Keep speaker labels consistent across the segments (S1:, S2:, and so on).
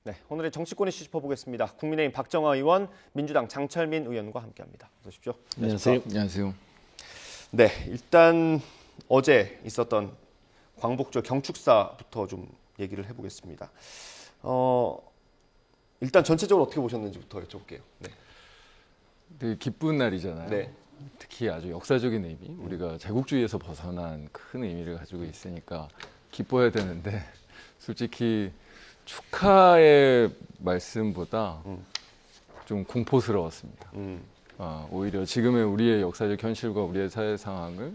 S1: 네, 오늘의 정치권 이슈 짚어보겠습니다. 국민의힘 박정화 의원, 민주당 장철민 의원과 함께합니다. 어서 오십시오.
S2: 안녕하세요. 안녕하세요.
S1: 네, 일단 어제 있었던 광복절 경축사부터 좀 얘기를 해보겠습니다. 일단 전체적으로 어떻게 보셨는지부터 여쭤볼게요. 네.
S2: 되게 기쁜 날이잖아요.
S1: 네.
S2: 특히 아주 역사적인 의미, 우리가 제국주의에서 벗어난 큰 의미를 가지고 있으니까 기뻐야 되는데 솔직히 축하의 말씀보다 좀 공포스러웠습니다. 오히려 지금의 우리의 역사적 현실과 우리의 사회 상황을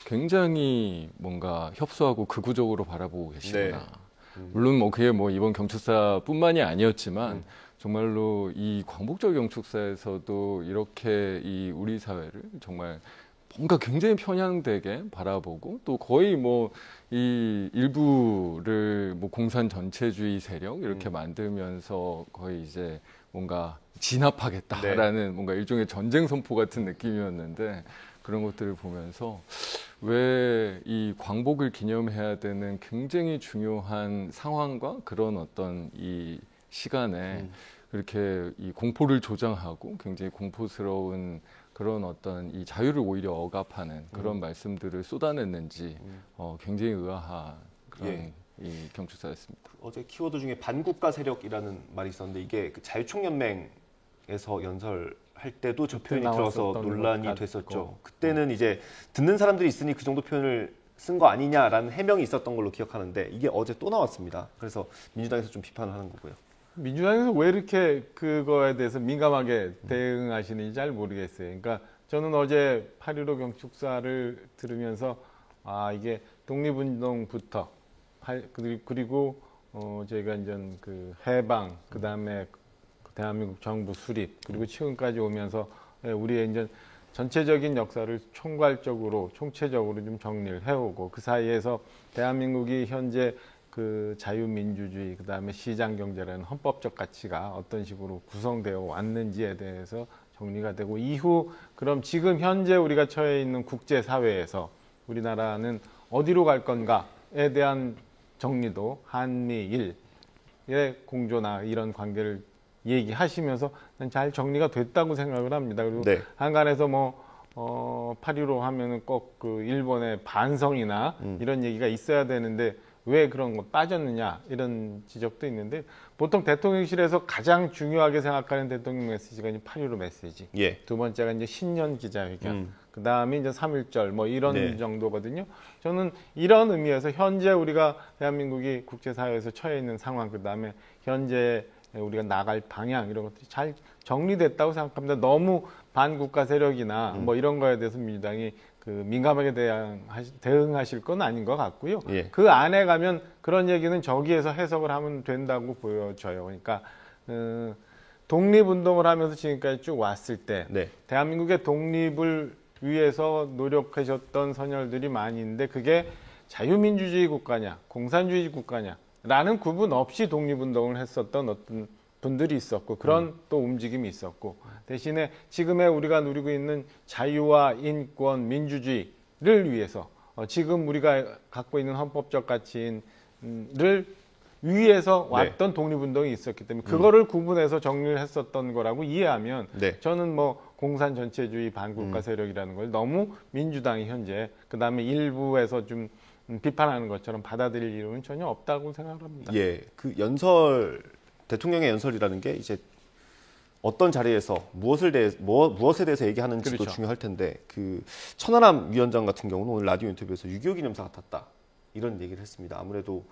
S2: 굉장히 뭔가 협소하고 극우적으로 바라보고 계시구나. 네. 물론 뭐 그게 뭐 이번 경축사뿐만이 아니었지만 정말로 이 광복절 경축사에서도 이렇게 이 우리 사회를 정말 뭔가 굉장히 편향되게 바라보고 또 거의 뭐 이 일부를 뭐 공산 전체주의 세력 이렇게 만들면서 거의 이제 뭔가 진압하겠다라는 네. 뭔가 일종의 전쟁 선포 같은 느낌이었는데 그런 것들을 보면서 왜 이 광복을 기념해야 되는 굉장히 중요한 상황과 그런 어떤 이 시간에 그렇게 이 공포를 조장하고 굉장히 공포스러운 그런 어떤 이 자유를 오히려 억압하는 그런 말씀들을 쏟아냈는지 굉장히 의아한 그런 이 경축사였습니다.
S1: 어제 키워드 중에 반국가 세력이라는 말이 있었는데 이게 그 자유총연맹에서 연설할 때도 저 표현이 들어서 논란이 됐었죠. 그때는 이제 듣는 사람들이 있으니 그 정도 표현을 쓴 거 아니냐라는 해명이 있었던 걸로 기억하는데 이게 어제 또 나왔습니다. 그래서 민주당에서 좀 비판을 하는 거고요.
S3: 민주당에서 왜 이렇게 그거에 대해서 민감하게 대응하시는지 잘 모르겠어요. 그러니까 저는 어제 8.15 경축사를 들으면서 이게 독립운동부터 그리고 저희가 이제 그 해방 그다음에 대한민국 정부 수립 그리고 지금까지 오면서 우리의 이제 전체적인 역사를 총괄적으로 총체적으로 좀 정리를 해오고 그 사이에서 대한민국이 현재 그 자유민주주의 그다음에 시장경제라는 헌법적 가치가 어떤 식으로 구성되어 왔는지에 대해서 정리가 되고 이후 그럼 지금 현재 우리가 처해 있는 국제사회에서 우리나라는 어디로 갈 건가에 대한 정리도 한미일의 공조나 이런 관계를 얘기하시면서 잘 정리가 됐다고 생각을 합니다. 그리고 네. 한간에서 8.15 하면은 꼭 그 일본의 반성이나 이런 얘기가 있어야 되는데 왜 그런 거 빠졌느냐 이런 지적도 있는데 보통 대통령실에서 가장 중요하게 생각하는 대통령 메시지가 이제 8.15 메시지. 예. 두 번째가 이제 신년 기자회견. 그 다음에 이제 3.1절 뭐 이런 네. 정도거든요. 저는 이런 의미에서 현재 우리가 대한민국이 국제사회에서 처해 있는 상황, 그 다음에 현재 우리가 나갈 방향 이런 것들이 잘 정리됐다고 생각합니다. 너무 반국가 세력이나 뭐 이런 거에 대해서 민주당이 그 민감하게 대응하실 건 아닌 것 같고요. 예. 그 안에 가면 그런 얘기는 저기에서 해석을 하면 된다고 보여져요. 그러니까 독립운동을 하면서 지금까지 쭉 왔을 때 네. 대한민국의 독립을 위해서 노력하셨던 선열들이 많이 있는데 그게 자유민주주의 국가냐 공산주의 국가냐 라는 구분 없이 독립운동을 했었던 어떤 분들이 있었고 그런 또 움직임이 있었고 대신에 지금의 우리가 누리고 있는 자유와 인권, 민주주의를 위해서 지금 우리가 갖고 있는 헌법적 가치를 위해서 왔던 네. 독립운동이 있었기 때문에 그거를 구분해서 정리를 했었던 거라고 이해하면 네. 저는 뭐 공산 전체주의 반국가 세력이라는 걸 너무 민주당이 현재 그다음에 일부에서 좀 비판하는 것처럼 받아들일 이유는 전혀 없다고 생각합니다.
S1: 예, 그 대통령의 연설이라는 게 이제 어떤 자리에서 무엇에 대해서 얘기하는지도 그렇죠. 중요할 텐데 그 천하람 위원장 같은 경우는 오늘 라디오 인터뷰에서 6.25 기념사 같았다 이런 얘기를 했습니다. 아무래도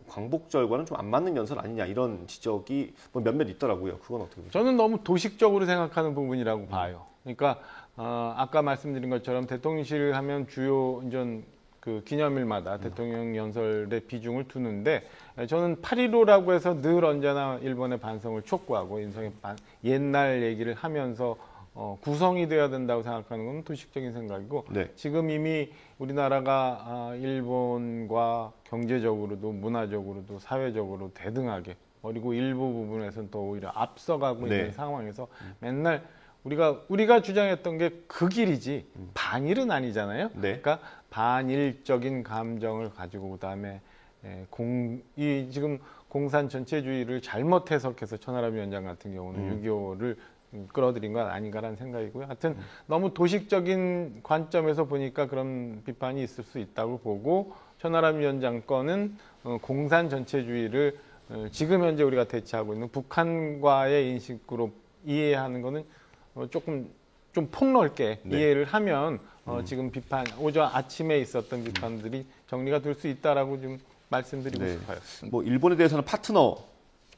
S1: 광복절과는 좀 안 맞는 연설 아니냐 이런 지적이 뭐 몇몇 있더라고요. 그건 어떻게 보세요?
S3: 저는 너무 도식적으로 생각하는 부분이라고 봐요. 그러니까 아까 말씀드린 것처럼 대통령실 하면 주요 이제 그 기념일마다 대통령 연설의 비중을 두는데 저는 8.15라고 해서 늘 언제나 일본의 반성을 촉구하고 인성의 옛날 얘기를 하면서 구성이 되어야 된다고 생각하는 건 도식적인 생각이고 네. 지금 이미 우리나라가 일본과 경제적으로도 문화적으로도 사회적으로 대등하게 그리고 일부 부분에서는 더 오히려 앞서가고 네. 있는 상황에서 맨날 우리가 주장했던 게 그 길이지 반일은 아니잖아요. 네. 그러니까 반일적인 감정을 가지고 그다음에 지금 공산 전체주의를 잘못 해석해서 천하람 위원장 같은 경우는 6.25를 끌어들인 건 아닌가라는 생각이고요. 하여튼 너무 도식적인 관점에서 보니까 그런 비판이 있을 수 있다고 보고 천하람 위원장 건은 공산 전체주의를 지금 현재 우리가 대치하고 있는 북한과의 인식으로 이해하는 거는 조금 좀 폭넓게
S1: 네.
S3: 이해를 하면 지금 비판 오전 아침에 있었던 비판들이 정리가 될 수 있다라고 좀 말씀드리고
S1: 네.
S3: 싶어요.
S1: 뭐 일본에 대해서는 파트너,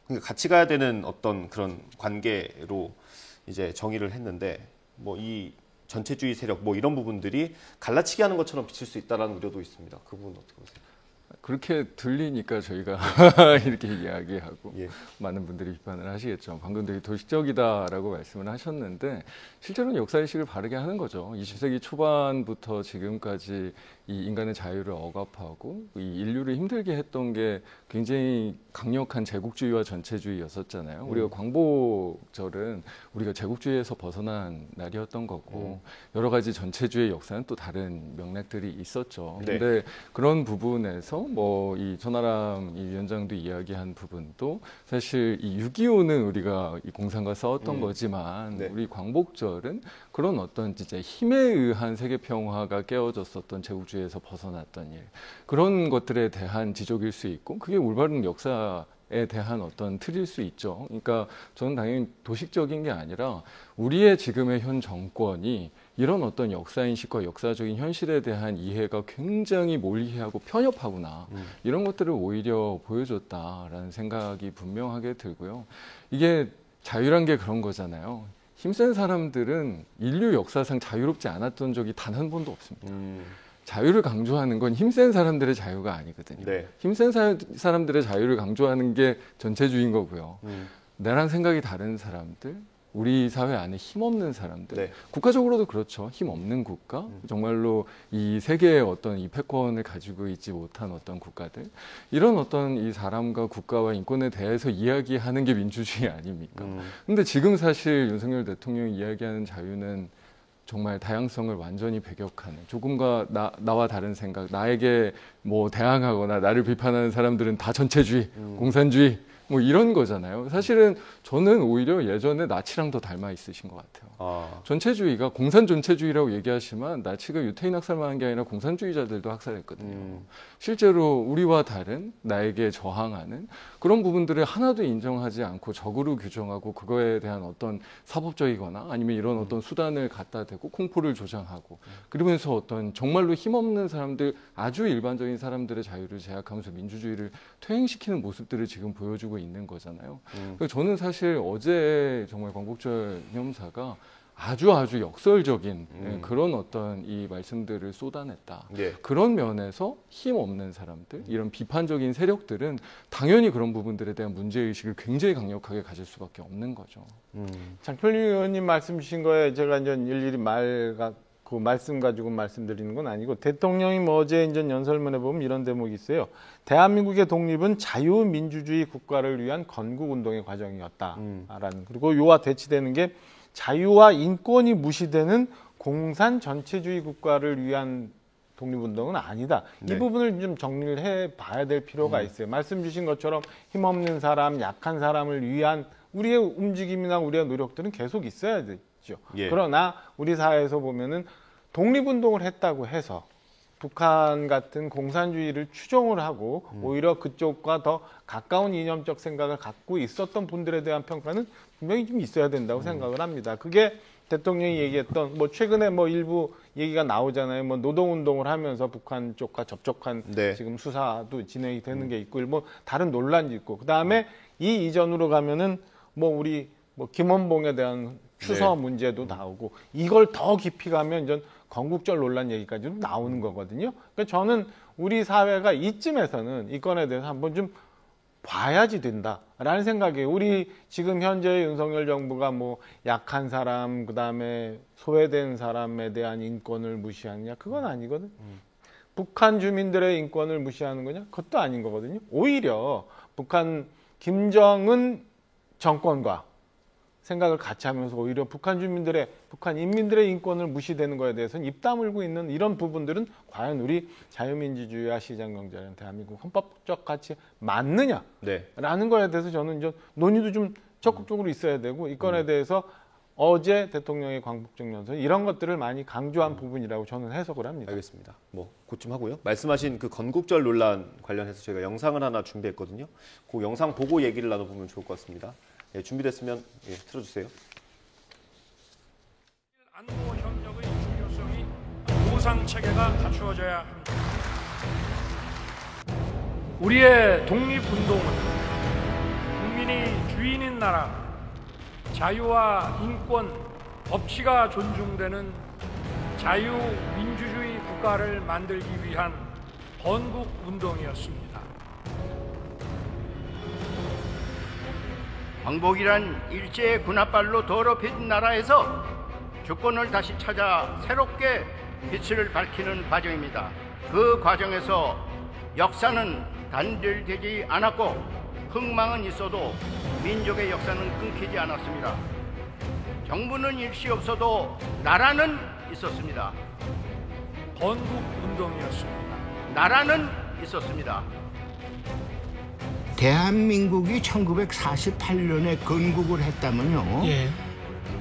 S1: 그러니까 같이 가야 되는 어떤 그런 관계로 이제 정의를 했는데 뭐 이 전체주의 세력 뭐 이런 부분들이 갈라치기 하는 것처럼 비칠 수 있다라는 우려도 있습니다. 그 부분 어떻게 보세요?
S2: 그렇게 들리니까 저희가 이렇게 이야기하고
S1: 예.
S2: 많은 분들이 비판을 하시겠죠. 방금 되게 도식적이다라고 말씀을 하셨는데 실제로는 역사인식을 바르게 하는 거죠. 20세기 초반부터 지금까지 이 인간의 자유를 억압하고 이 인류를 힘들게 했던 게 굉장히 강력한 제국주의와 전체주의였었잖아요. 우리가 광복절은 우리가 제국주의에서 벗어난 날이었던 거고 여러 가지 전체주의 역사는 또 다른 맥락들이 있었죠.
S1: 네.
S2: 근데 그런 부분에서 뭐 이 천하람 이 위원장도 이야기한 부분도 사실 이 6.25는 우리가 이 공산과 싸웠던 거지만
S1: 네.
S2: 우리 광복절은 그런 어떤 진짜 힘에 의한 세계 평화가 깨어졌었던 제국주의에서 벗어났던 일 그런 것들에 대한 지적일 수 있고 그게 올바른 역사에 대한 어떤 틀일 수 있죠. 그러니까 저는 당연히 도식적인 게 아니라 우리의 지금의 현 정권이 이런 어떤 역사인식과 역사적인 현실에 대한 이해가 굉장히 몰리하고 편협하구나. 이런 것들을 오히려 보여줬다라는 생각이 분명하게 들고요. 이게 자유란 게 그런 거잖아요. 힘센 사람들은 인류 역사상 자유롭지 않았던 적이 단 한 번도 없습니다. 자유를 강조하는 건 힘센 사람들의 자유가 아니거든요.
S1: 네.
S2: 힘센 사람들의 자유를 강조하는 게 전체주의인 거고요. 나랑 생각이 다른 사람들, 우리 사회 안에 힘없는 사람들,
S1: 네.
S2: 국가적으로도 그렇죠. 힘없는 국가, 정말로 이 세계의 어떤 이 패권을 가지고 있지 못한 어떤 국가들, 이런 어떤 이 사람과 국가와 인권에 대해서 이야기하는 게 민주주의 아닙니까? 근데 지금 사실 윤석열 대통령이 이야기하는 자유는 정말 다양성을 완전히 배격하는 조금과 나와 다른 생각, 나에게 뭐 대항하거나 나를 비판하는 사람들은 다 전체주의, 공산주의 뭐 이런 거잖아요. 사실은 저는 오히려 예전에 나치랑 더 닮아 있으신 것 같아요. 전체주의가 공산 전체주의라고 얘기하지만 나치가 유태인 학살만 한 게 아니라 공산주의자들도 학살했거든요. 실제로 우리와 다른 나에게 저항하는 그런 부분들을 하나도 인정하지 않고 적으로 규정하고 그거에 대한 어떤 사법적이거나 아니면 이런 어떤 수단을 갖다 대고 공포를 조장하고 그러면서 어떤 정말로 힘없는 사람들 아주 일반적인 사람들의 자유를 제약하면서 민주주의를 퇴행시키는 모습들을 지금 보여주고 있는 거잖아요. 그래서 저는 사실 어제 정말 광복절 기념사가 아주 역설적인 그런 어떤 이 말씀들을 쏟아냈다.
S1: 예.
S2: 그런 면에서 힘 없는 사람들, 이런 비판적인 세력들은 당연히 그런 부분들에 대한 문제의식을 굉장히 강력하게 가질 수밖에 없는 거죠.
S3: 장편리 의원님 말씀 주신 거에 제가 이제 일일이 그 말씀 가지고 말씀드리는 건 아니고 대통령이 뭐 어제 이제 연설문에 보면 이런 대목이 있어요. 대한민국의 독립은 자유민주주의 국가를 위한 건국운동의 과정이었다라는 그리고 요와 대치되는 게 자유와 인권이 무시되는 공산 전체주의 국가를 위한 독립운동은 아니다.
S1: 네.
S3: 이 부분을 좀 정리를 해봐야 될 필요가 있어요. 말씀 주신 것처럼 힘없는 사람, 약한 사람을 위한 우리의 움직임이나 우리의 노력들은 계속 있어야 되죠.
S1: 예.
S3: 그러나 우리 사회에서 보면은 독립운동을 했다고 해서 북한 같은 공산주의를 추종을 하고 오히려 그쪽과 더 가까운 이념적 생각을 갖고 있었던 분들에 대한 평가는 분명히 좀 있어야 된다고 생각을 합니다. 그게 대통령이 얘기했던 뭐 최근에 뭐 일부 얘기가 나오잖아요. 뭐 노동운동을 하면서 북한 쪽과 접촉한
S1: 네.
S3: 지금 수사도 진행이 되는 게 있고 뭐 다른 논란이 있고 그 다음에 이 이전으로 가면은 뭐 우리 뭐 김원봉에 대한 추서
S1: 네.
S3: 문제도 나오고 이걸 더 깊이 가면 이제 건국절 논란 얘기까지도 나오는 거거든요. 그러니까 저는 우리 사회가 이쯤에서는 이 건에 대해서 한번 좀 봐야지 된다라는 생각이에요. 우리 지금 현재 윤석열 정부가 뭐 약한 사람, 그다음에 소외된 사람에 대한 인권을 무시하느냐? 그건 아니거든. 북한 주민들의 인권을 무시하는 거냐? 그것도 아닌 거거든요. 오히려 북한 김정은 정권과 생각을 같이 하면서 오히려 북한 인민들의 인권을 무시되는 거에 대해서는 입 다물고 있는 이런 부분들은 과연 우리 자유민주주의와 시장경제라는 대한민국 헌법적 가치에 맞느냐라는
S1: 네.
S3: 거에 대해서 저는 이제 논의도 좀 적극적으로 있어야 되고 이 건에 대해서 어제 대통령의 광복절 연설 이런 것들을 많이 강조한 부분이라고 저는 해석을 합니다.
S1: 알겠습니다. 뭐 그쯤 하고요. 말씀하신 그 건국절 논란 관련해서 저희가 영상을 하나 준비했거든요. 그 영상 보고 얘기를 나눠보면 좋을 것 같습니다. 예, 준비됐으면 예, 틀어주세요.
S4: 안보 협력의 중요성이 보상 체계가 갖추어져야 합니다. 우리의 독립운동은 국민이 주인인 나라, 자유와 인권, 법치가 존중되는 자유민주주의 국가를 만들기 위한 건국운동이었습니다.
S5: 광복이란 일제의 군합발로 더럽혀진 나라에서 주권을 다시 찾아 새롭게 빛을 밝히는 과정입니다. 그 과정에서 역사는 단절되지 않았고 흥망은 있어도 민족의 역사는 끊기지 않았습니다. 정부는 일시 없어도 나라는 있었습니다.
S4: 건국운동이었습니다.
S5: 나라는 있었습니다.
S6: 대한민국이 1948년에 건국을 했다면요.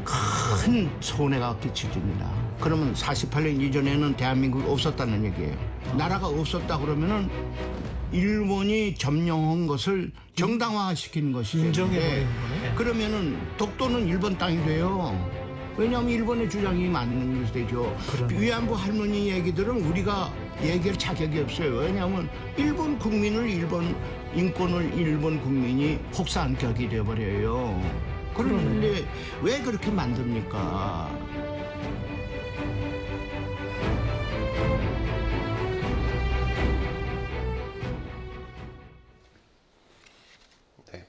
S6: 큰 손해가 끼쳐집니다. 그러면 48년 이전에는 대한민국이 없었다는 얘기예요. 나라가 없었다 그러면은 일본이 점령한 것을 정당화시키는 것이죠. 인정해버리는 거네. 그러면은 독도는 일본 땅이 돼요. 왜냐하면 일본의 주장이 맞는 것이 되죠. 위안부 할머니 얘기들은 우리가 얘기할 자격이 없어요. 왜냐하면 일본 국민을 인권을 일본 국민이 혹사한 격이 되어버려요. 그런데 왜 그렇게 만듭니까?
S1: 네.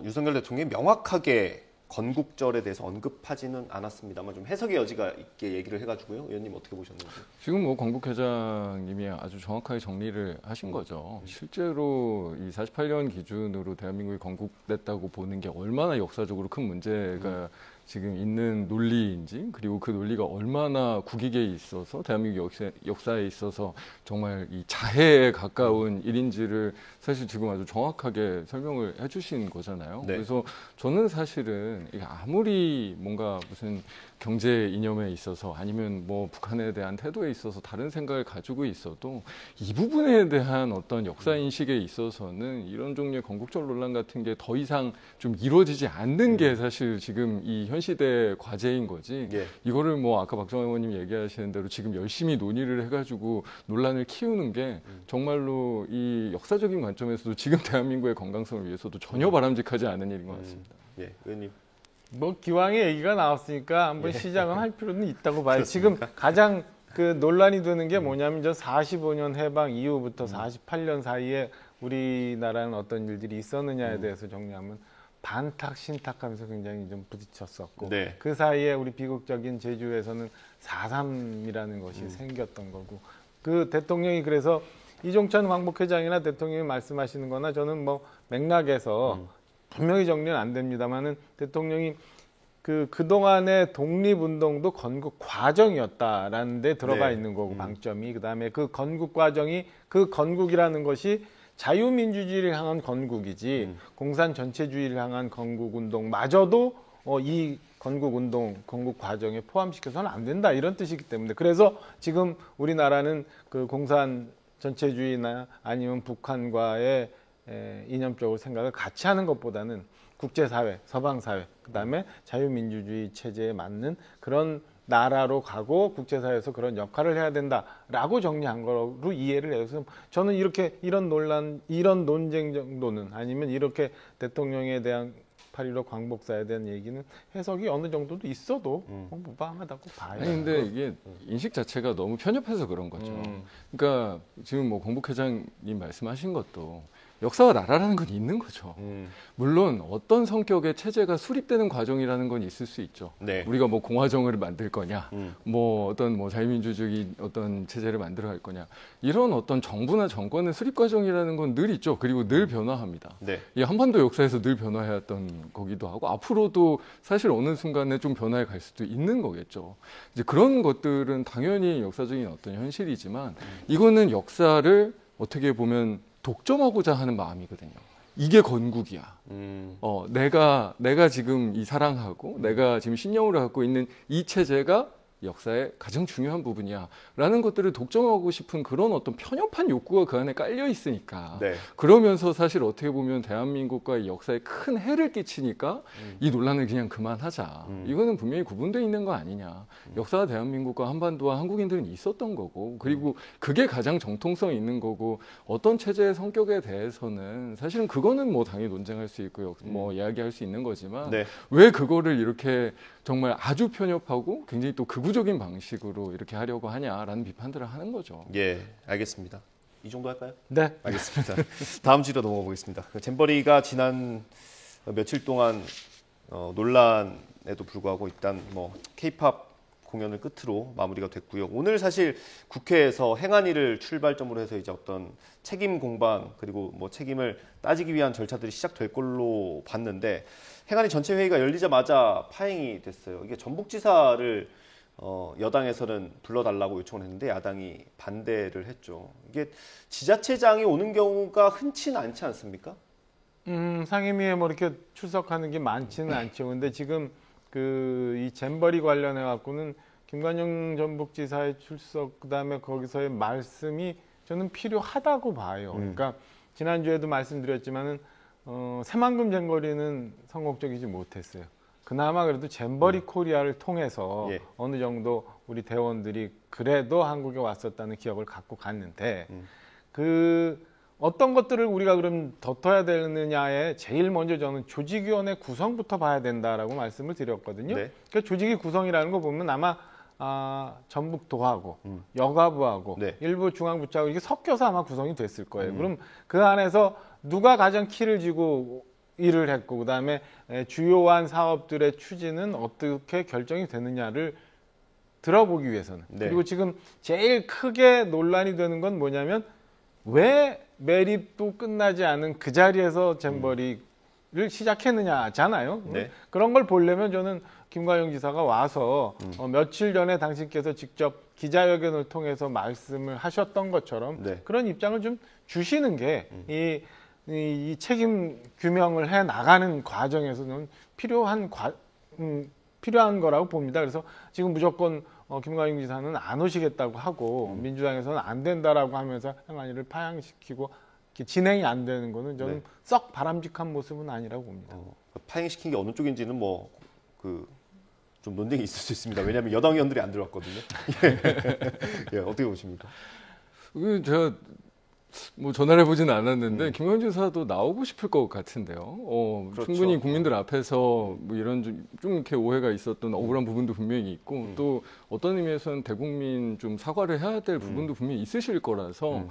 S1: 윤석열 대통령이 명확하게 건국절에 대해서 언급하지는 않았습니다만 좀 해석의 여지가 있게 얘기를 해가지고요. 의원님 어떻게 보셨는지.
S2: 지금 뭐 광복 회장님이 아주 정확하게 정리를 하신 거죠. 실제로 이 48년 기준으로 대한민국이 건국됐다고 보는 게 얼마나 역사적으로 큰 문제가 지금 있는 논리인지, 그리고 그 논리가 얼마나 국익에 있어서 대한민국 역사에 있어서 정말 이 자해에 가까운 일인지를 사실 지금 아주 정확하게 설명을 해주신 거잖아요.
S1: 네.
S2: 그래서 저는 사실은 이게 아무리 뭔가 무슨 경제 이념에 있어서 아니면 뭐 북한에 대한 태도에 있어서 다른 생각을 가지고 있어도 이 부분에 대한 어떤 역사 인식에 있어서는 이런 종류의 건국절 논란 같은 게 더 이상 좀 이루어지지 않는 게 사실 지금 이 현 시대의 과제인 거지.
S1: 예.
S2: 이거를 뭐 아까 박정희 의원님 얘기하시는 대로 지금 열심히 논의를 해가지고 논란을 키우는 게 정말로 이 역사적인 관점에서도 지금 대한민국의 건강성을 위해서도 전혀 바람직하지 않은 일인 것 같습니다.
S1: 예, 의원님.
S3: 뭐 기왕에 얘기가 나왔으니까 한번 시작은 할 필요는 있다고 봐요. 지금 가장 그 논란이 되는 게 뭐냐면 저 45년 해방 이후부터 48년 사이에 우리나라는 어떤 일들이 있었느냐에 대해서 정리하면 반탁 신탁하면서 굉장히 좀 부딪혔었고
S1: 네.
S3: 그 사이에 우리 비극적인 제주에서는 4.3이라는 것이 생겼던 거고 그 대통령이 그래서 이종찬 광복회장이나 대통령이 말씀하시는 거나 저는 뭐 맥락에서 분명히 정리는 안 됩니다만은 대통령이 그동안의 독립운동도 건국 과정이었다라는 데 들어가
S1: 네.
S3: 있는 거고 방점이 그다음에 그 건국 과정이 그 건국이라는 것이 자유민주주의를 향한 건국이지 공산 전체주의를 향한 건국운동마저도 이 건국운동, 건국 과정에 포함시켜서는 안 된다 이런 뜻이기 때문에 그래서 지금 우리나라는 그 공산 전체주의나 아니면 북한과의 이념적으로 생각을 같이 하는 것보다는 국제사회, 서방사회, 그다음에 자유민주주의 체제에 맞는 그런 나라로 가고 국제사회에서 그런 역할을 해야 된다라고 정리한 거로 이해를 해서 저는 이런 논란, 이런 논쟁 정도는 아니면 이렇게 대통령에 대한 8.15 광복사에 대한 얘기는 해석이 어느 정도도 있어도 무방하다고 봐요.
S2: 아니 근데 이게 인식 자체가 너무 편협해서 그런 거죠. 그러니까 지금 뭐 광복회장님 말씀하신 것도 역사와 나라라는 건 있는 거죠. 물론 어떤 성격의 체제가 수립되는 과정이라는 건 있을 수 있죠.
S1: 네.
S2: 우리가 뭐 공화정을 만들 거냐, 뭐 어떤 뭐 자유민주주의 어떤 체제를 만들어 갈 거냐, 이런 어떤 정부나 정권의 수립 과정이라는 건 늘 있죠. 그리고 늘 변화합니다.
S1: 네.
S2: 이 한반도 역사에서 늘 변화해왔던 거기도 하고 앞으로도 사실 어느 순간에 좀 변화해 갈 수도 있는 거겠죠. 이제 그런 것들은 당연히 역사적인 어떤 현실이지만 이거는 역사를 어떻게 보면 독점하고자 하는 마음이거든요. 이게 건국이야. 내가 지금 이 사랑하고 내가 지금 신념으로 갖고 있는 이 체제가 역사의 가장 중요한 부분이야 라는 것들을 독점하고 싶은 그런 어떤 편협한 욕구가 그 안에 깔려 있으니까
S1: 네.
S2: 그러면서 사실 어떻게 보면 대한민국과 이 역사에 큰 해를 끼치니까 이 논란을 그냥 그만하자. 이거는 분명히 구분되어 있는 거 아니냐. 역사가 대한민국과 한반도와 한국인들은 있었던 거고 그리고 그게 가장 정통성 있는 거고 어떤 체제의 성격에 대해서는 사실은 그거는 뭐 당연히 논쟁할 수 있고요. 뭐 이야기할 수 있는 거지만
S1: 네.
S2: 왜 그거를 이렇게 정말 아주 편협하고 굉장히 또 극우적인 방식으로 이렇게 하려고 하냐라는 비판들을 하는 거죠.
S1: 예, 알겠습니다. 이 정도 할까요?
S3: 네.
S1: 알겠습니다. 다음 주로 넘어가 보겠습니다. 잼버리가 지난 며칠 동안 논란에도 불구하고 일단 뭐 K-팝 공연을 끝으로 마무리가 됐고요. 오늘 사실 국회에서 행안위를 출발점으로 해서 이제 어떤 책임 공방 그리고 뭐 책임을 따지기 위한 절차들이 시작될 걸로 봤는데 행안위 전체 회의가 열리자마자 파행이 됐어요. 이게 전북지사를 여당에서는 불러달라고 요청을 했는데 야당이 반대를 했죠. 이게 지자체장이 오는 경우가 흔치는 않지 않습니까?
S3: 상임위에 뭐 이렇게 출석하는 게 많지는 않죠. 근데 지금 이 잼버리 관련해 갖고는 김관영 전북지사의 출석 그다음에 거기서의 말씀이 저는 필요하다고 봐요. 그러니까 지난주에도 말씀드렸지만은 새만금 잼버리는 성공적이지 못했어요. 그나마 그래도 잼버리 코리아를 통해서
S1: 예.
S3: 어느 정도 우리 대원들이 그래도 한국에 왔었다는 기억을 갖고 갔는데 어떤 것들을 우리가 그럼 덮어야 되느냐에 제일 먼저 저는 조직위원회 구성부터 봐야 된다라고 말씀을 드렸거든요.
S1: 네.
S3: 그러니까 조직위 구성이라는 거 보면 아마 전북도하고 여가부하고
S1: 네.
S3: 일부 중앙부처하고 이게 섞여서 아마 구성이 됐을 거예요. 그럼 그 안에서 누가 가장 키를 쥐고 일을 했고 그다음에 주요한 사업들의 추진은 어떻게 결정이 되느냐를 들어보기 위해서는
S1: 네.
S3: 그리고 지금 제일 크게 논란이 되는 건 뭐냐면 왜 매립도 끝나지 않은 그 자리에서 잼버리를 시작했느냐잖아요.
S1: 네.
S3: 그런 걸 보려면 저는 김관영 지사가 와서 며칠 전에 당신께서 직접 기자회견을 통해서 말씀을 하셨던 것처럼
S1: 네.
S3: 그런 입장을 좀 주시는 게 이 책임 규명을 해 나가는 과정에서는 필요한 거라고 봅니다. 그래서 지금 무조건 김관영 지사는 안 오시겠다고 하고 민주당에서는 안 된다라고 하면서 행안위를 파행시키고 진행이 안 되는 거는 저는
S1: 네.
S3: 썩 바람직한 모습은 아니라고 봅니다.
S1: 파행시킨 게 어느 쪽인지는 좀 논쟁이 있을 수 있습니다. 왜냐하면 여당 의원들이 안 들어왔거든요. 예, 어떻게 보십니까?
S2: 제가 뭐 전화를 해보지는 않았는데 김관영 지사도 나오고 싶을 것 같은데요.
S1: 그렇죠.
S2: 충분히 국민들 앞에서 뭐 이런 좀 이렇게 오해가 있었던 억울한 부분도 분명히 있고 또 어떤 의미에서는 대국민 좀 사과를 해야 될 부분도 분명히 있으실 거라서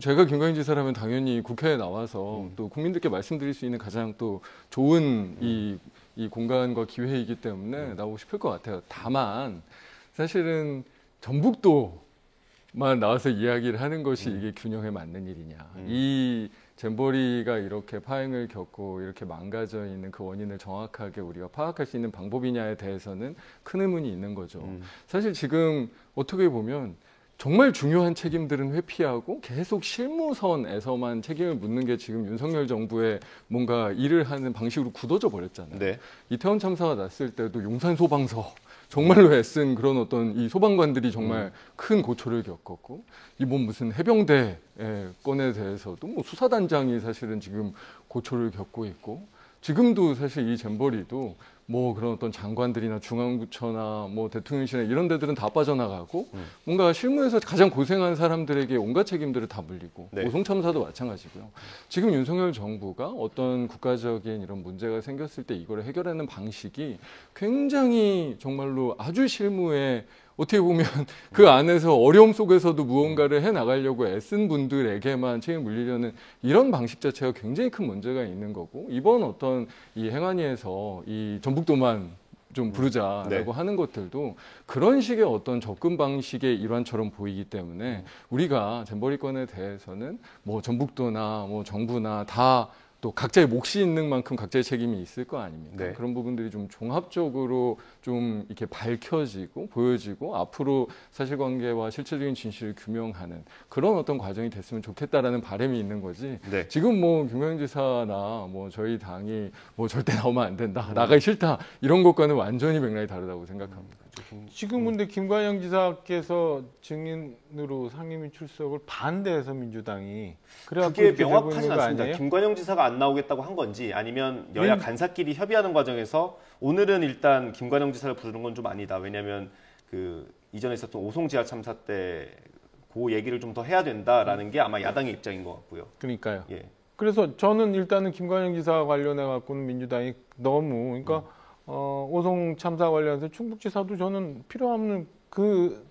S2: 제가 김관영 지사라면 당연히 국회에 나와서 또 국민들께 말씀드릴 수 있는 가장 또 좋은 이 공간과 기회이기 때문에 나오고 싶을 것 같아요. 다만 사실은 전북도만 나와서 이야기를 하는 것이 이게 균형에 맞는 일이냐. 이 잼버리가 이렇게 파행을 겪고 이렇게 망가져 있는 그 원인을 정확하게 우리가 파악할 수 있는 방법이냐에 대해서는 큰 의문이 있는 거죠. 사실 지금 어떻게 보면 정말 중요한 책임들은 회피하고 계속 실무선에서만 책임을 묻는 게 지금 윤석열 정부의 뭔가 일을 하는 방식으로 굳어져 버렸잖아요.
S1: 네.
S2: 이태원 참사가 났을 때도 용산 소방서 정말로 애쓴 그런 어떤 이 소방관들이 정말 큰 고초를 겪었고 이번 무슨 해병대 건에 대해서도 뭐 수사단장이 사실은 지금 고초를 겪고 있고 지금도 사실 이 잼버리도 뭐 그런 어떤 장관들이나 중앙부처나 뭐 대통령실이나 이런 데들은 다 빠져나가고 뭔가 실무에서 가장 고생한 사람들에게 온갖 책임들을 다 물리고
S1: 네.
S2: 오송참사도 마찬가지고요. 지금 윤석열 정부가 어떤 국가적인 이런 문제가 생겼을 때 이걸 해결하는 방식이 굉장히 정말로 아주 실무에 어떻게 보면 그 안에서 어려움 속에서도 무언가를 해나가려고 애쓴 분들에게만 책임을 물리려는 이런 방식 자체가 굉장히 큰 문제가 있는 거고, 이번 어떤 이 행안위에서 이 전북도만 좀 부르자라고
S1: 네.
S2: 하는 것들도 그런 식의 어떤 접근 방식의 일환처럼 보이기 때문에 우리가 잼버리권에 대해서는 뭐 전북도나 뭐 정부나 다 또 각자의 몫이 있는 만큼 각자의 책임이 있을 거 아닙니까?
S1: 네.
S2: 그런 부분들이 좀 종합적으로 좀 이렇게 밝혀지고 보여지고 앞으로 사실관계와 실체적인 진실을 규명하는 그런 어떤 과정이 됐으면 좋겠다라는 바람이 있는 거지.
S1: 네.
S2: 지금 뭐 김광현 지사나 뭐 저희 당이 뭐 절대 나오면 안 된다, 나가기 싫다 이런 것과는 완전히 맥락이 다르다고 생각합니다.
S3: 지금 근데 김관영 지사께서 증인으로 상임위 출석을 반대해서 민주당이 그래갖고
S1: 그게
S3: 이렇게 되고
S1: 명확하진
S3: 있는 거
S1: 않습니다.
S3: 아니에요?
S1: 김관영 지사가 안 나오겠다고 한 건지 아니면 여야 간사끼리 협의하는 과정에서 오늘은 일단 김관영 지사를 부르는 건 좀 아니다. 왜냐하면 그 이전에 있었던 오송 지하 참사 때 그 얘기를 좀 더 해야 된다라는 게 아마 야당의 입장인 것 같고요.
S3: 그러니까요.
S1: 예.
S3: 그래서 저는 일단은 김관영 지사 관련해 갖고는 민주당이 너무 그러니까 오송 참사 관련해서 충북지사도 저는 필요 없는 그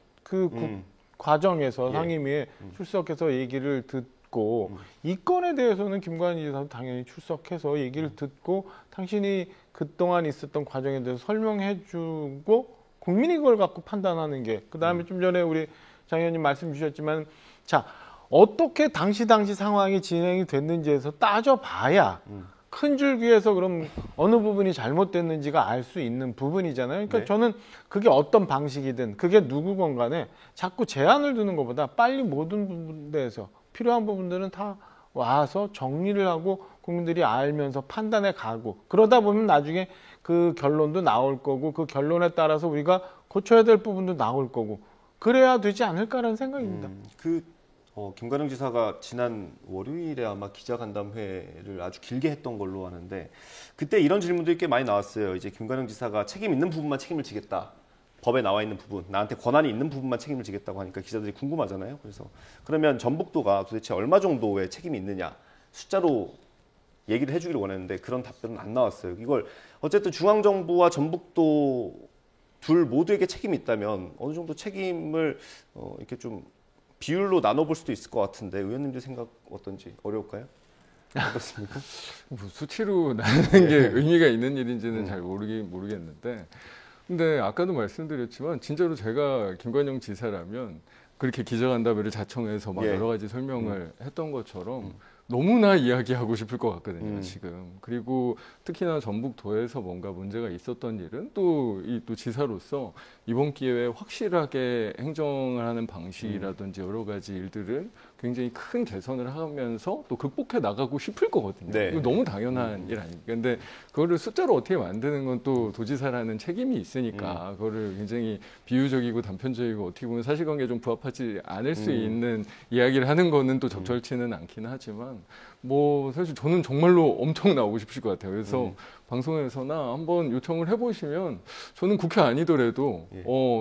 S3: 과정에서
S1: 예.
S3: 상임위에 출석해서 얘기를 듣고 이 건에 대해서는 김관영 지사도 당연히 출석해서 얘기를 듣고 당신이 그동안 있었던 과정에 대해서 설명해주고 국민이 그걸 갖고 판단하는 게 그다음에 좀 전에 우리 장 의원님 말씀 주셨지만 자 어떻게 당시 상황이 진행이 됐는지에서 따져봐야 큰 줄기에서 그럼 어느 부분이 잘못됐는지가 알 수 있는 부분이잖아요. 그러니까
S1: 네.
S3: 저는 그게 어떤 방식이든 그게 누구건 간에 자꾸 제한을 두는 것보다 빨리 모든 부분에서 필요한 부분들은 다 와서 정리를 하고 국민들이 알면서 판단해 가고 그러다 보면 나중에 그 결론도 나올 거고 그 결론에 따라서 우리가 고쳐야 될 부분도 나올 거고 그래야 되지 않을까라는 생각입니다.
S1: 김관영 지사가 지난 월요일에 아마 기자간담회를 아주 길게 했던 걸로 아는데 그때 이런 질문들이 꽤 많이 나왔어요. 이제 김관영 지사가 책임 있는 부분만 책임을 지겠다. 법에 나와 있는 부분, 나한테 권한이 있는 부분만 책임을 지겠다고 하니까 기자들이 궁금하잖아요. 그래서 그러면 전북도가 도대체 얼마 정도의 책임이 있느냐 숫자로 얘기를 해주기를 원했는데 그런 답변은 안 나왔어요. 이걸 어쨌든 중앙정부와 전북도 둘 모두에게 책임이 있다면 어느 정도 책임을 이렇게 좀 비율로 나눠볼 수도 있을 것 같은데 의원님들 생각 어떤지 어려울까요? 어떻습니까?
S2: 뭐 수치로 나누는 게 의미가 있는 일인지는 잘 모르겠는데 근데 아까도 말씀드렸지만 진짜로 제가 김관영 지사라면 그렇게 기자간담회를 자청해서 막 여러 가지 설명을 했던 것처럼 너무나 이야기하고 싶을 것 같거든요, 지금. 그리고 특히나 전북도에서 뭔가 문제가 있었던 일은 또 지사로서 이번 기회에 확실하게 행정을 하는 방식이라든지 여러 가지 일들을 굉장히 큰 개선을 하면서 또 극복해 나가고 싶을 거거든요.
S1: 네.
S2: 이거 너무 당연한 일 아닙니까? 근데 그거를 숫자로 어떻게 만드는 건 또 도지사라는 책임이 있으니까 그거를 굉장히 비유적이고 단편적이고 어떻게 보면 사실관계에 좀 부합하지 않을 수 있는 이야기를 하는 거는 또 적절치는 않긴 하지만 뭐 사실 저는 정말로 엄청 나오고 싶으실 것 같아요. 그래서 방송에서나 한번 요청을 해보시면 저는 국회 아니더라도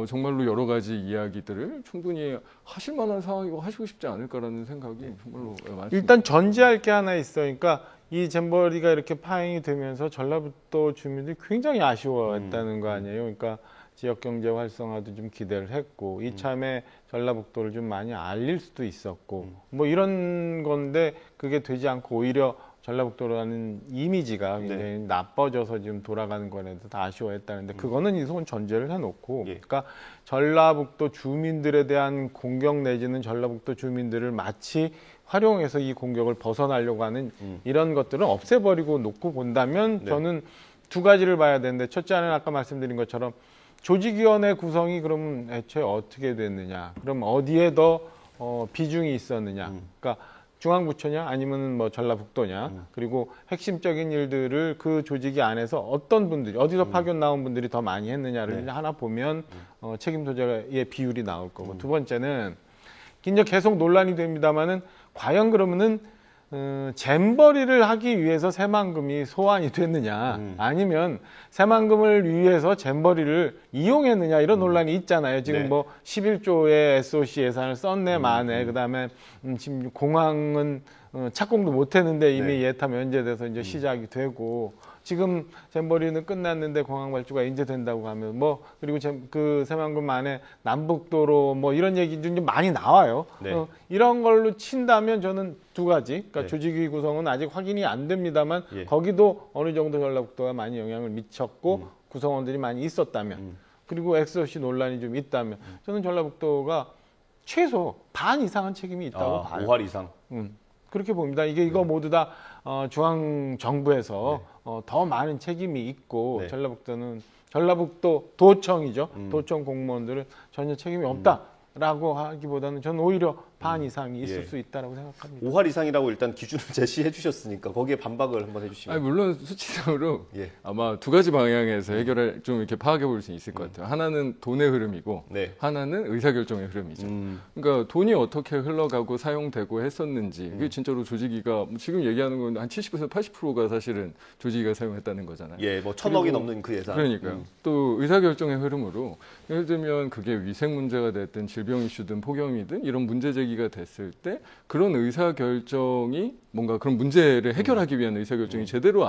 S2: 정말로 여러 가지 이야기들을 충분히 하실 만한 상황이고 하시고 싶지 않을까라는 생각이 정말로 많습니다.
S3: 일단 전제할 게 하나 있어요. 그러니까 이 잼버리가 이렇게 파행이 되면서 전라북도 주민들이 굉장히 아쉬워했다는 거 아니에요. 그러니까 지역 경제 활성화도 좀 기대를 했고 이참에 전라북도를 좀 많이 알릴 수도 있었고 뭐 이런 건데 그게 되지 않고 오히려 전라북도라는 이미지가 굉장히 나빠져서 지금 돌아가는 거에 대해서 다 아쉬워했다는데 그거는 이성은 전제를 해놓고 그러니까 전라북도 주민들에 대한 공격 내지는 전라북도 주민들을 마치 활용해서 이 공격을 벗어나려고 하는 이런 것들은 없애버리고 놓고 본다면 저는 두 가지를 봐야 되는데 첫째는 아까 말씀드린 것처럼 조직위원회 구성이 그럼 애초에 어떻게 됐느냐, 그럼 어디에 더 비중이 있었느냐, 그러니까 중앙부처냐 아니면 뭐 전라북도냐, 그리고 핵심적인 일들을 그 조직위 안에서 어떤 분들이 어디서 파견 나온 분들이 더 많이 했느냐를 하나 보면 책임 소재의 비율이 나올 거고 두 번째는 이제 계속 논란이 됩니다만은 과연 그러면은 잼버리를 하기 위해서 새만금이 소환이 됐느냐 아니면 새만금을 위해서 잼버리를 이용했느냐 이런 논란이 있잖아요. 지금
S1: 네.
S3: 뭐 11조의 SOC 예산을 썼네 마네 그다음에 지금 공항은 착공도 못했는데 이미
S1: 네.
S3: 예타 면제돼서 이제 시작이 되고 지금 잼버리는 끝났는데 공항 발주가 이제 된다고 하면 뭐 그리고 그 새만금 안에 남북도로 뭐 이런 얘기 좀 많이 나와요.
S1: 네.
S3: 이런 걸로 친다면 저는 두 가지, 그러니까
S1: 네.
S3: 조직위 구성은 아직 확인이 안 됩니다만
S1: 예.
S3: 거기도 어느 정도 전라북도가 많이 영향을 미쳤고 구성원들이 많이 있었다면 그리고 SOC 논란이 좀 있다면 저는 전라북도가 최소 반 이상은 책임이 있다고 봐요.
S1: 5할 이상.
S3: 그렇게 봅니다. 이거 모두 다 중앙 정부에서 더 많은 책임이 있고
S1: 네.
S3: 전라북도 도청이죠. 도청 공무원들은 전혀 책임이 없다라고 하기보다는 저는 오히려 반 이상이 있을
S1: 예.
S3: 수 있다라고 생각합니다.
S1: 5할 이상이라고 일단 기준을 제시해 주셨으니까 거기에 반박을 한번 해주시면.
S2: 아니, 물론 수치적으로
S1: 예.
S2: 아마 두 가지 방향에서 해결을 좀 이렇게 파악해 볼 수 있을 것 같아요. 하나는 돈의 흐름이고
S1: 네.
S2: 하나는 의사결정의 흐름이죠. 그러니까 돈이 어떻게 흘러가고 사용되고 했었는지 그게 진짜로 조직위가 지금 얘기하는 건 한 70에서 80%가 사실은 조직위가 사용했다는 거잖아요.
S1: 예, 뭐 1,000억이 넘는 그 예산.
S2: 그러니까요. 또 의사결정의 흐름으로 예를 들면 그게 위생 문제가 됐든 질병 이슈든 폭염이든 이런 문제 제기가 됐을 때 그런 의사결정이 뭔가 그런 문제를 해결하기 위한 의사결정이 제대로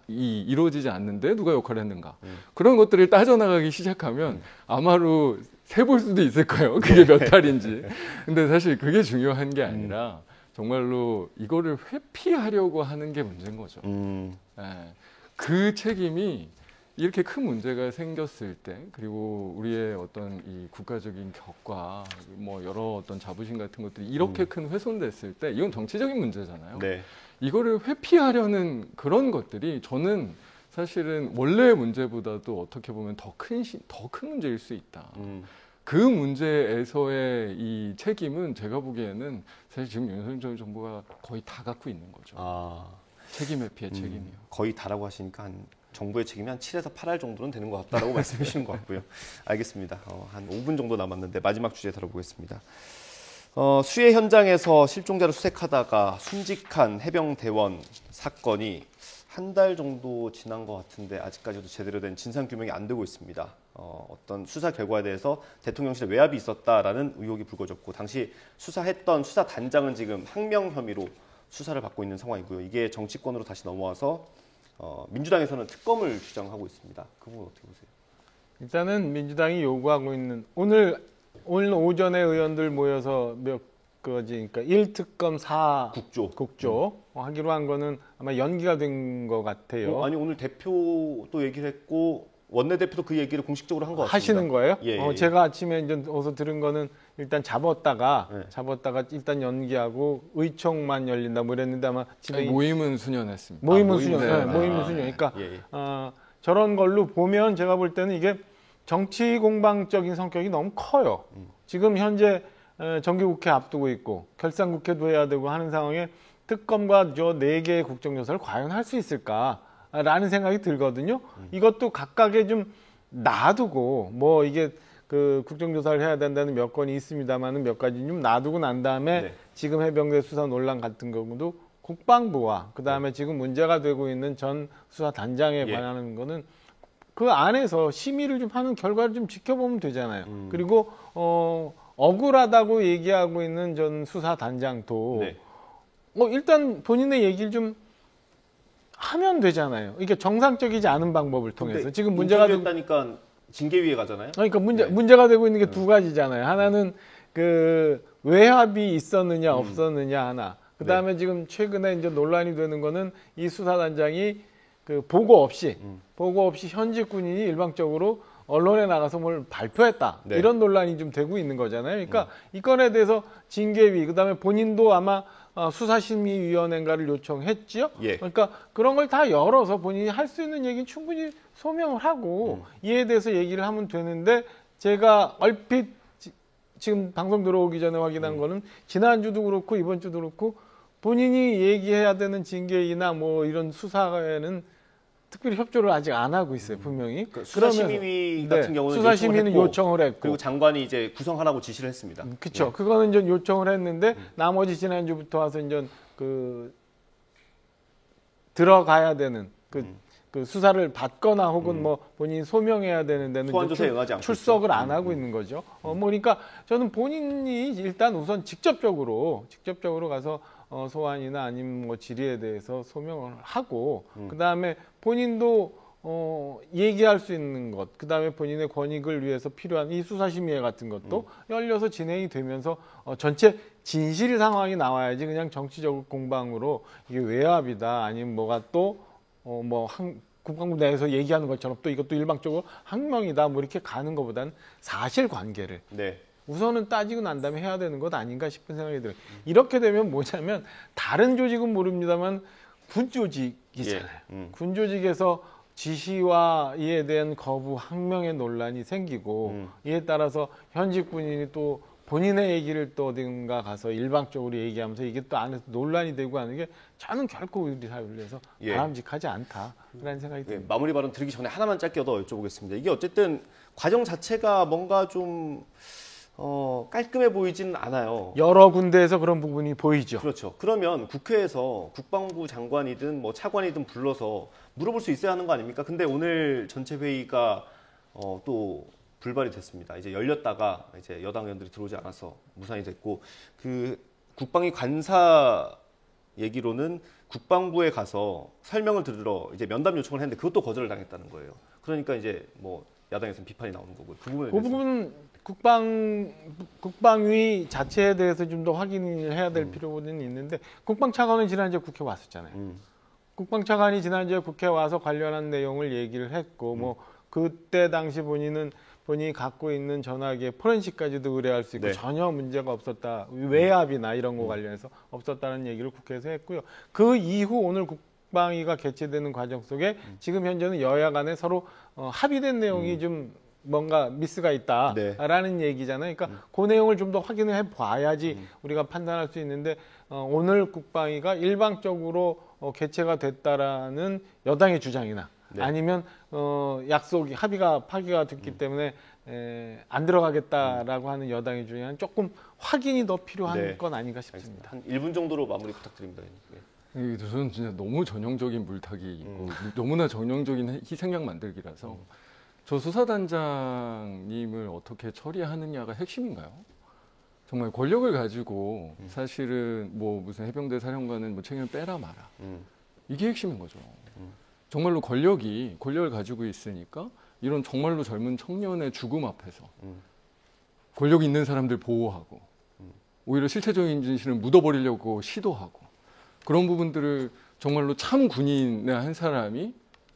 S2: 이루어지지 않는데 누가 역할을 했는가. 그런 것들을 따져나가기 시작하면 아마로 세볼 수도 있을 거예요. 그게 몇 달인지. 근데 사실 그게 중요한 게 아니라 정말로 이거를 회피하려고 하는 게 문제인 거죠. 예. 그 책임이 이렇게 큰 문제가 생겼을 때 그리고 우리의 어떤 이 국가적인 격과 뭐 여러 어떤 자부심 같은 것들이 이렇게 큰 훼손됐을 때 이건 정치적인 문제잖아요.
S1: 네.
S2: 이거를 회피하려는 그런 것들이 저는 사실은 원래의 문제보다도 어떻게 보면 더 큰 문제일 수 있다. 그 문제에서의 이 책임은 제가 보기에는 사실 지금 윤석열 정부가 거의 다 갖고 있는 거죠. 책임 회피의 책임이요.
S1: 거의 다라고 하시니까 정부의 책임이 한 7에서 8할 정도는 되는 것 같다라고 말씀해 주시는 것 같고요. 알겠습니다. 한 5분 정도 남았는데 마지막 주제 다뤄보겠습니다. 수해 현장에서 실종자를 수색하다가 순직한 해병대원 사건이 한 달 정도 지난 것 같은데 아직까지도 제대로 된 진상규명이 안 되고 있습니다. 어떤 수사 결과에 대해서 대통령실에 외압이 있었다라는 의혹이 불거졌고 당시 수사했던 수사단장은 지금 항명 혐의로 수사를 받고 있는 상황이고요. 이게 정치권으로 다시 넘어와서 민주당에서는 특검을 주장하고 있습니다. 그 부분 어떻게 보세요?
S3: 일단은 민주당이 요구하고 있는 오늘 오전에 의원들 모여서 그러니까 1특검 4국조 하기로 한 거는 아마 연기가 된 것 같아요.
S1: 아니 오늘 대표도 얘기를 했고 원내대표도 그 얘기를 공식적으로 한 것 같습니다.
S3: 하시는 거예요?
S1: 예.
S3: 제가 아침에 이제 어서 들은 거는 일단 잡았다가 일단 연기하고 의총만 열린다 뭐 이랬는데 아마 진행이
S2: 모임은 수년했습니다.
S3: 모임은 수년. 그러니까 저런 걸로 보면 제가 볼 때는 이게 정치 공방적인 성격이 너무 커요. 지금 현재 정기국회 앞두고 있고 결산국회도 해야 되고 하는 상황에 특검과 저 4개의 국정조사를 과연 할 수 있을까라는 생각이 들거든요. 이것도 각각에 좀 놔두고 뭐 이게 그 국정조사를 해야 된다는 몇 건이 있습니다만은 몇 가지 좀 놔두고 난 다음에 지금 해병대 수사 논란 같은 경우도 국방부와 그 다음에 지금 문제가 되고 있는 전 수사단장에 관한 거는 그 안에서 심의를 좀 하는 결과를 좀 지켜보면 되잖아요. 그리고 억울하다고 얘기하고 있는 전 수사단장도 일단 본인의 얘기를 좀 하면 되잖아요. 이게 정상적이지 않은 방법을 통해서 지금 문제가
S1: 됐다니까 징계위에 가잖아요.
S3: 그러니까 문제가 되고 있는 게 두 가지잖아요. 하나는 그 외압이 있었느냐 없었느냐 하나. 그 다음에 지금 최근에 이제 논란이 되는 거는 이 수사단장이 그 보고 없이 현직 군인이 일방적으로 언론에 나가서 뭘 발표했다. 이런 논란이 좀 되고 있는 거잖아요. 그러니까 이 건에 대해서 징계위, 그 다음에 본인도 아마 수사심의위원회인가를 요청했지요. 그러니까 그런 걸 다 열어서 본인이 할 수 있는 얘기는 충분히 소명을 하고 이에 대해서 얘기를 하면 되는데 제가 얼핏 지금 방송 들어오기 전에 확인한 거는 지난주도 그렇고 이번 주도 그렇고 본인이 얘기해야 되는 징계이나 뭐 이런 수사에는 특별히 협조를 아직 안 하고 있어요, 분명히.
S1: 수사심의 같은 경우는
S3: 수사심의는 요청을 했고,
S1: 그리고 장관이 이제 구성하라고 지시를 했습니다.
S3: 그렇죠. 그거는 이제 요청을 했는데 나머지 지난주부터 와서 이제 들어가야 되는 그 수사를 받거나 혹은 뭐 본인이 소명해야 되는 데는
S1: 소환조사에 응하지 않고
S3: 출석을 안 하고 있는 거죠. 그러니까 저는 본인이 일단 우선 직접적으로 가서 소환이나 아니면 뭐 질의에 대해서 소명을 하고 그다음에 본인도 얘기할 수 있는 것, 그다음에 본인의 권익을 위해서 필요한 이 수사심의회 같은 것도 열려서 진행이 되면서 전체 진실 상황이 나와야지 그냥 정치적 공방으로 이게 외압이다 아니면 뭐가 또 국방부 내에서 얘기하는 것처럼 또 이것도 일방적으로 항명이다 뭐 이렇게 가는 것보다는 사실관계를 우선은 따지고 난 다음에 해야 되는 것 아닌가 싶은 생각이 들어요. 이렇게 되면 뭐냐면 다른 조직은 모릅니다만 군 조직이잖아요. 군 조직에서 지시와 이에 대한 거부 항명의 논란이 생기고 이에 따라서 현직 군인이 또 본인의 얘기를 또 어딘가 가서 일방적으로 얘기하면서 이게 또 안에서 논란이 되고 하는 게 저는 결코 우리 사회를 위해서 바람직하지 않다라는 생각이 듭니다.
S1: 마무리 발언 드리기 전에 하나만 짧게 더 여쭤보겠습니다. 이게 어쨌든 과정 자체가 뭔가 좀 깔끔해 보이지는 않아요.
S3: 여러 군데에서 그런 부분이 보이죠.
S1: 그렇죠. 그러면 국회에서 국방부 장관이든 뭐 차관이든 불러서 물어볼 수 있어야 하는 거 아닙니까? 근데 오늘 전체 회의가 또 불발이 됐습니다. 이제 열렸다가 이제 여당 의원들이 들어오지 않아서 무산이 됐고 그 국방위 관사 얘기로는 국방부에 가서 설명을 들으러 이제 면담 요청을 했는데 그것도 거절을 당했다는 거예요. 그러니까 이제 뭐 야당에서는 비판이 나오는 거고요. 그
S3: 부분은 국방위 자체에 대해서 좀 더 확인을 해야 될 필요는 있는데 국방차관은 지난주에 국회 왔었잖아요. 국방차관이 지난주에 국회 와서 관련한 내용을 얘기를 했고 뭐 그때 당시 본인이 갖고 있는 전화기에 포렌식까지도 의뢰할 수 있고 전혀 문제가 없었다. 외압이나 이런 거 관련해서 없었다는 얘기를 국회에서 했고요. 그 이후 오늘 국방위가 개최되는 과정 속에 지금 현재는 여야 간에 서로 합의된 내용이 좀 뭔가 미스가 있다라는 얘기잖아요. 그러니까 그 내용을 좀 더 확인을 해봐야지 우리가 판단할 수 있는데 오늘 국방위가 일방적으로 개최가 됐다라는 여당의 주장이나 아니면 약속이 합의가 파기가 됐기 때문에 안 들어가겠다라고 하는 여당의 주장은 조금 확인이 더 필요한 건 아닌가 싶습니다.
S1: 한 1분 정도로 마무리 부탁드립니다.
S2: 저는 진짜 너무 전형적인 물타기 있고 너무나 전형적인 희생양 만들기라서 저 수사단장님을 어떻게 처리하느냐가 핵심인가요? 정말 권력을 가지고 사실은 뭐 무슨 해병대 사령관은 뭐 책임을 빼라 마라 이게 핵심인 거죠. 정말로 권력을 가지고 있으니까 이런 정말로 젊은 청년의 죽음 앞에서 권력 있는 사람들 보호하고 오히려 실체적인 진실을 묻어버리려고 시도하고 그런 부분들을 정말로 참 군인의 한 사람이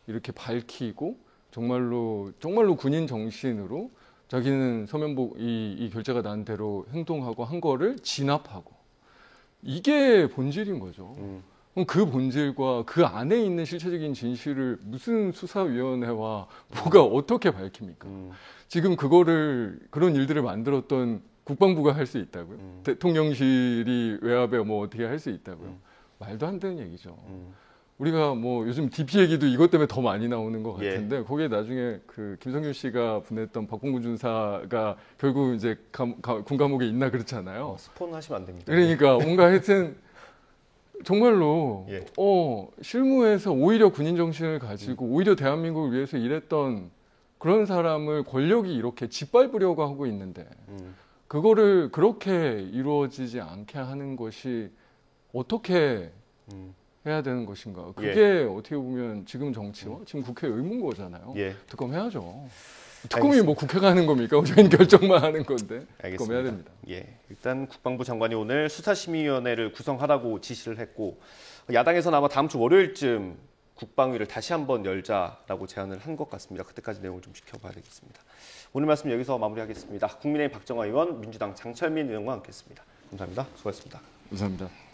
S2: 이렇게 밝히고 정말로 군인 정신으로 자기는 서면복 이 결재가 난 대로 행동하고 한 거를 진압하고 이게 본질인 거죠. 그 본질과 그 안에 있는 실체적인 진실을 무슨 수사위원회와 뭐가 어떻게 밝힙니까? 지금 그런 일들을 만들었던 국방부가 할 수 있다고요? 대통령실이 외압에 뭐 어떻게 할 수 있다고요? 말도 안 되는 얘기죠. 우리가 뭐 요즘 DP 얘기도 이것 때문에 더 많이 나오는 것 같은데 거기에 나중에 그 김성균 씨가 보냈던 박봉구 준사가 결국 이제 군 감옥에 있나 그렇잖아요.
S1: 스폰 하시면 안 됩니다.
S2: 그러니까 뭔가 하여튼 정말로 실무에서 오히려 군인 정신을 가지고 오히려 대한민국을 위해서 일했던 그런 사람을 권력이 이렇게 짓밟으려고 하고 있는데 그거를 그렇게 이루어지지 않게 하는 것이 어떻게 해야 되는 것인가. 그게 어떻게 보면 지금 정치와 지금 국회 의무인 거잖아요. 특검 해야죠. 특검이
S1: 알겠습니다.
S2: 뭐 국회가 하는 겁니까? 저희는 결정만 하는 건데.
S1: 알겠습니다.
S2: 특검 해야 됩니다.
S1: 일단 국방부 장관이 오늘 수사심의위원회를 구성하라고 지시를 했고 야당에서는 아마 다음 주 월요일쯤 국방위를 다시 한번 열자라고 제안을 한 것 같습니다. 그때까지 내용을 좀 지켜봐야 되겠습니다. 오늘 말씀 여기서 마무리하겠습니다. 국민의힘 박정화 의원, 민주당 장철민 의원과 함께했습니다. 감사합니다. 수고하셨습니다.
S2: 감사합니다.